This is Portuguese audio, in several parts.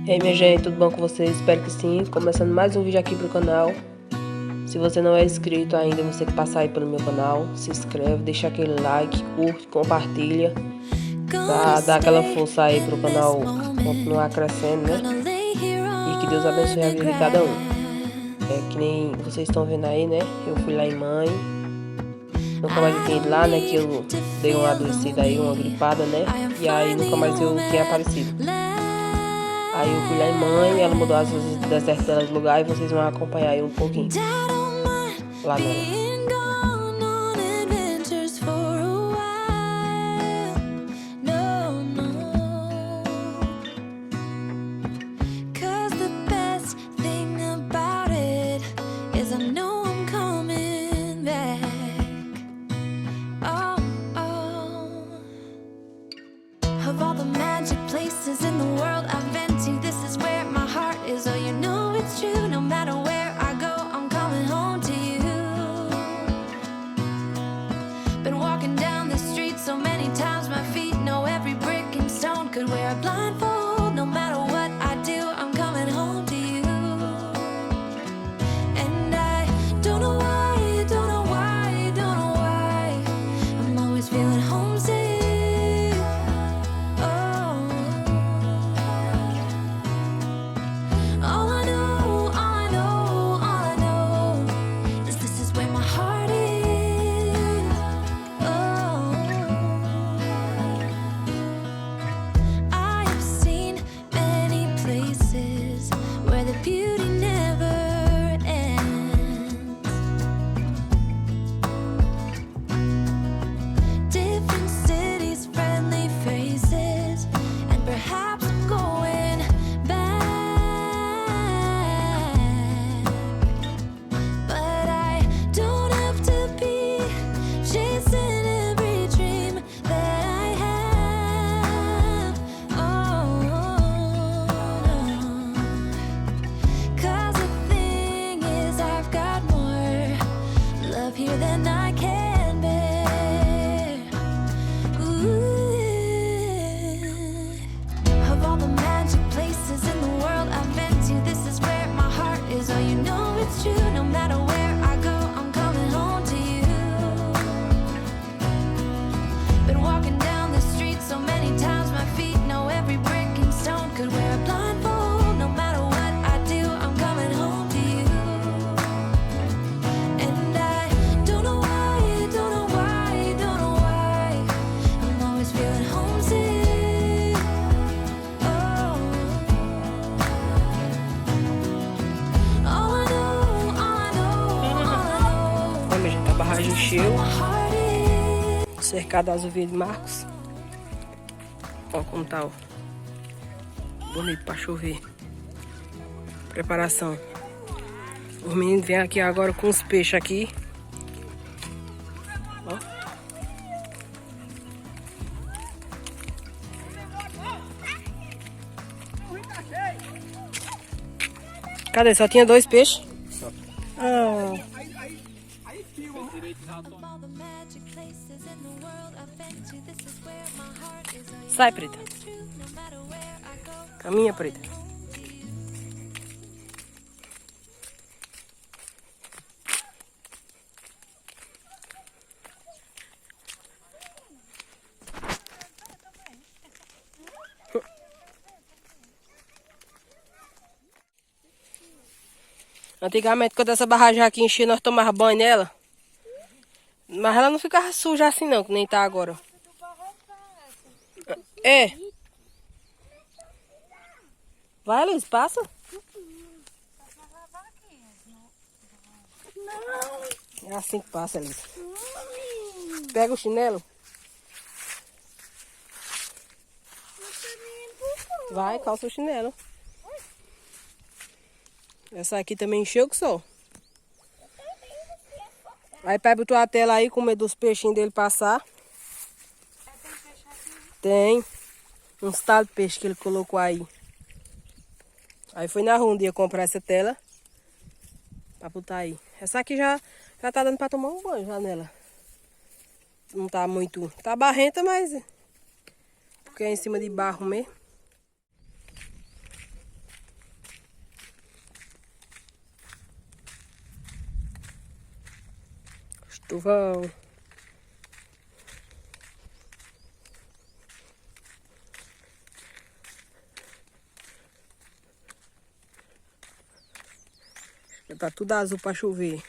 E aí, minha gente, tudo bom com vocês? Espero que sim. Começando mais um vídeo aqui pro canal. Se você não é inscrito ainda, você tem que passar aí pelo meu canal. Se inscreve, deixa aquele like, curte, compartilha, pra dar aquela força aí pro canal continuar crescendo, né? E que Deus abençoe a vida de cada um. É que nem vocês estão vendo aí, né? Eu fui lá em mãe. Nunca mais eu tinha ido lá, né? Que eu dei uma adoecida aí, uma gripada, né? E aí nunca mais eu tinha aparecido. Aí eu fui lá em mãe, ela mudou as luzes do deserto dela de lugar e vocês vão acompanhar aí um pouquinho lá nela. Of all the magic places in the world I've been to, this is where my heart is. Oh, you know it's true. No matter where I go, I'm coming home to you. Been walking down the street so many times, my feet know every brick and stone. Could wear a blindfold. No matter what I do, I'm coming home to you. And I don't know why, don't know why, don't know why I'm always feeling homesick. Encheu, cercado azul verde Marcos. Ó como tá, ó. Bonito pra chover. Preparação. Os meninos vêm aqui agora com os peixes aqui. Ó. Cadê? Só tinha 2 peixes? Ah. Sai, preta. Caminha, preta. Antigamente, quando essa barragem aqui enchia, nós tomávamos banho nela. Mas ela não ficava suja assim não, que nem tá agora. É. Vai, Liz, passa. É assim que passa, Liz. Pega o chinelo. Vai, calça o chinelo. Essa aqui também encheu que só. Aí pai botou a tela aí com medo dos peixinhos dele passar. Tem uns talos de peixe que ele colocou aí. Aí foi na rua um dia comprar essa tela pra botar aí. Essa aqui já tá dando pra tomar um banho já nela. Não tá muito... Tá barrenta, mas... Porque é em cima de barro mesmo. Chuvão. Já tá tudo azul pra chover.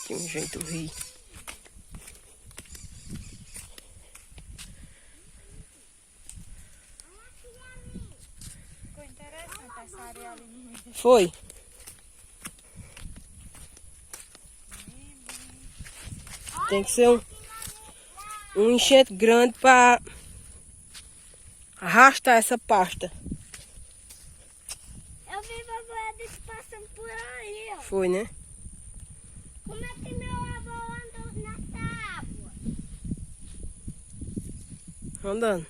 Que um jeito ri. Ficou interessante essa área ali. Foi. Tem que ser um enchente grande para arrastar essa pasta. Eu vi borboletas passando por aí, ó. Foi, né? Como é que meu avô andou nessa água? Andando.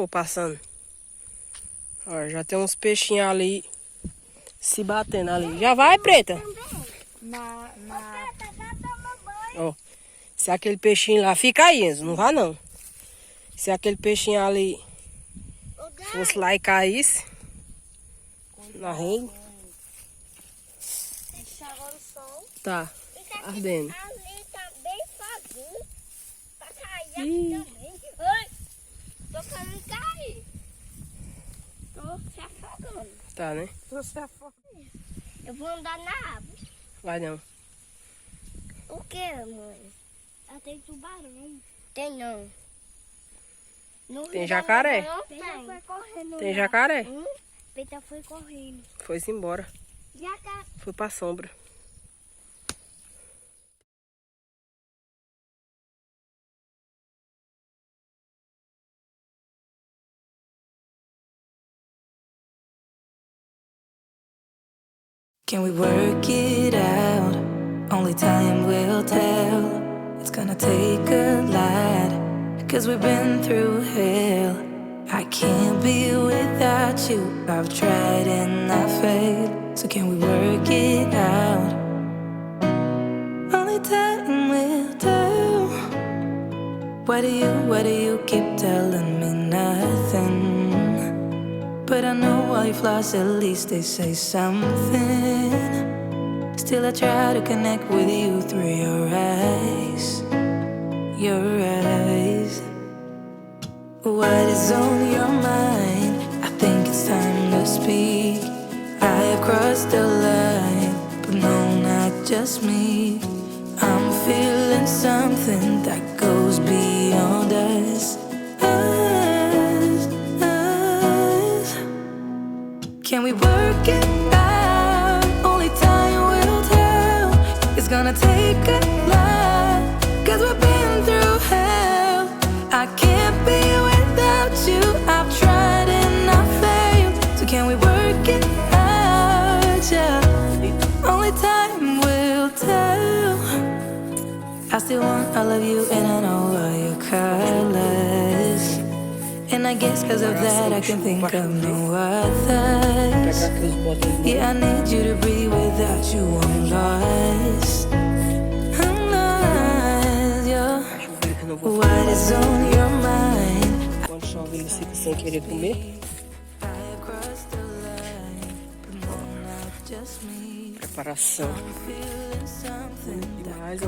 Passando. Ó, já tem uns peixinhos ali se batendo ali. Já vai, preta? Ó, se aquele peixinho lá... Fica aí, Enzo. Não vá, não. Se aquele peixinho ali fosse lá e caísse na rede... Deixa agora o sol. Tá, ardendo. Ali tá bem fazinho. Pra cair aqui Ih. também. Ai, tô querendo cair. Tô se afogando. Tá, né? Tô se afogando. Eu vou andar na água. Vai não. O que, mãe? Ah, tem tubarão. Tem não. No Tem Rio jacaré. Não tem. Foi correndo Tem lá. jacaré. Peita foi correndo. Foi-se embora. Jacaré. Foi pra sombra. Can we work it out? Only time will tell. It's gonna take a lot, 'cause we've been through hell. I can't be without you. I've tried and I failed. So can we work it out? Only time will tell. Why do you keep telling me nothing? But I know all your flaws, at least they say something. Still I try to connect with you through your eyes. Your eyes. What is on your mind? I think it's time to speak. I have crossed the line, but no, not just me. I'm feeling something that goes beyond us. Can we work it out? Only time will tell. It's gonna take a lot, 'cause we've been through hell. I can't be without you. I've tried and I failed. So can we work it out? Yeah. Only time will tell. I still want all of you and I know all your colors. And I guess 'cause of that I can think of no others. Yeah, I need you to breathe, without you I'm lost. I'm lost, yeah. What is on your mind? Quando chove ele fica sem querer comer. Preparação. Demais,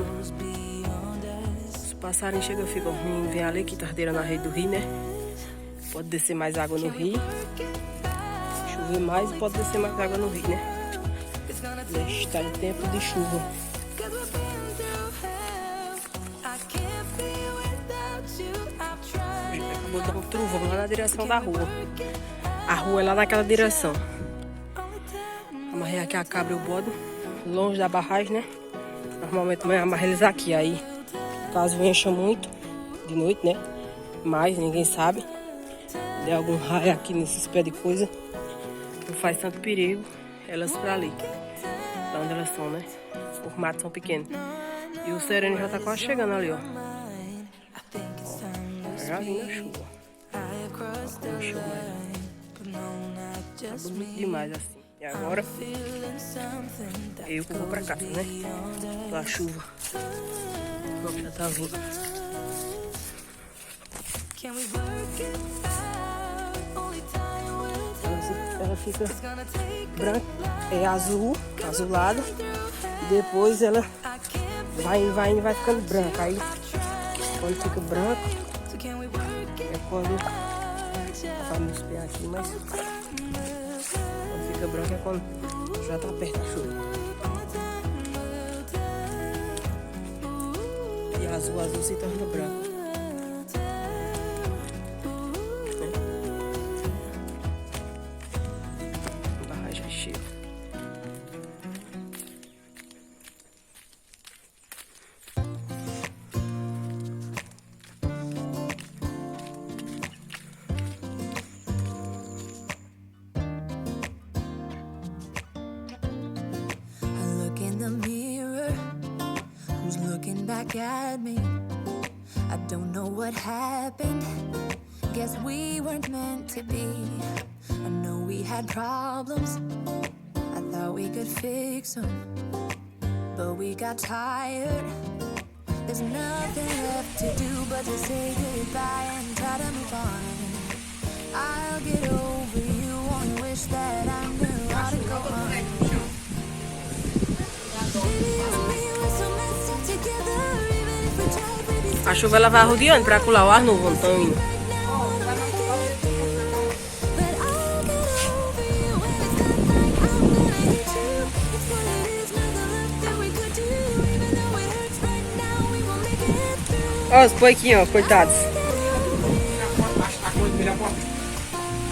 os passarinhos chegam, ficam ruim, vem ali que tardeira na rede do rio, né? Pode descer mais água no rio. Se chover mais, pode descer mais água no rio, né? Está em tempo de chuva. Acabou de dar um trovão lá na direção da rua. A rua é lá naquela direção. Amarrei aqui a cabra e o bode, longe da barragem, né? Normalmente eu amarro eles aqui, aí caso encha muito de noite, né? Mas ninguém sabe. Der algum raio aqui nesses pés de coisa, não faz tanto perigo, elas pra ali, da onde elas são, né? Os matos são pequenos. E o sereno já tá quase chegando ali, ó. Já vindo a chuva. Ó, encheu mais. Tá bonito demais assim. E agora, eu que vou pra casa, né? Pela chuva. Como já tá vindo. Ela fica branca, azulada. Depois ela vai ficando branca. Aí quando fica branco é quando vamos espiar aqui, mas quando fica branco é quando já tá perto da chuva. E azul se torna branco. Barragem cheia. Back at me, I don't know what happened. Guess we weren't meant to be. I know we had problems. I thought we could fix them, but we got tired. There's nothing left to do but to say goodbye and try to move on. I'll get over you, only wish that I knew how to go on. A chuva ela vai rodeando pra colar o ar novo, onde estão indo. Olha os porquinhos, ó, coitados.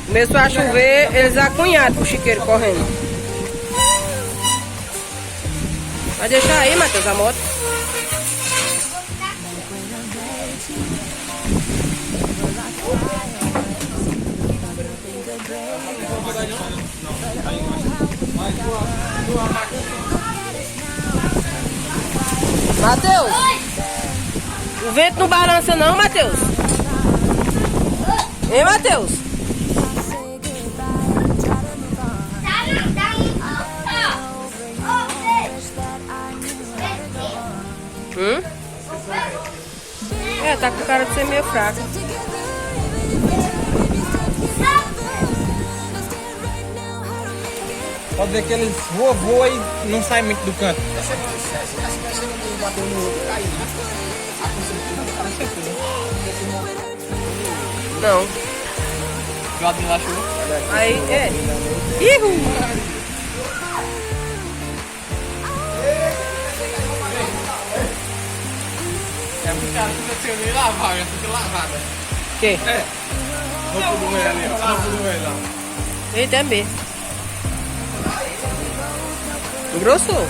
Começou a chover, eles acunharam pro chiqueiro correndo. Vai deixar aí, Matheus, a moto. Matheus! O vento não balança não, Matheus? Hein, Matheus? É, tá com cara de ser meio fraco. Pode ver que eles voam e não saem muito do canto. Não. Jogado lá chuva. Aí, é. Ihu! É muito caro que você nem lavar, já fica lavada. Que? É. Roupa do meio ali, ó. Roupa do meio lá. Ele também. Engrossou.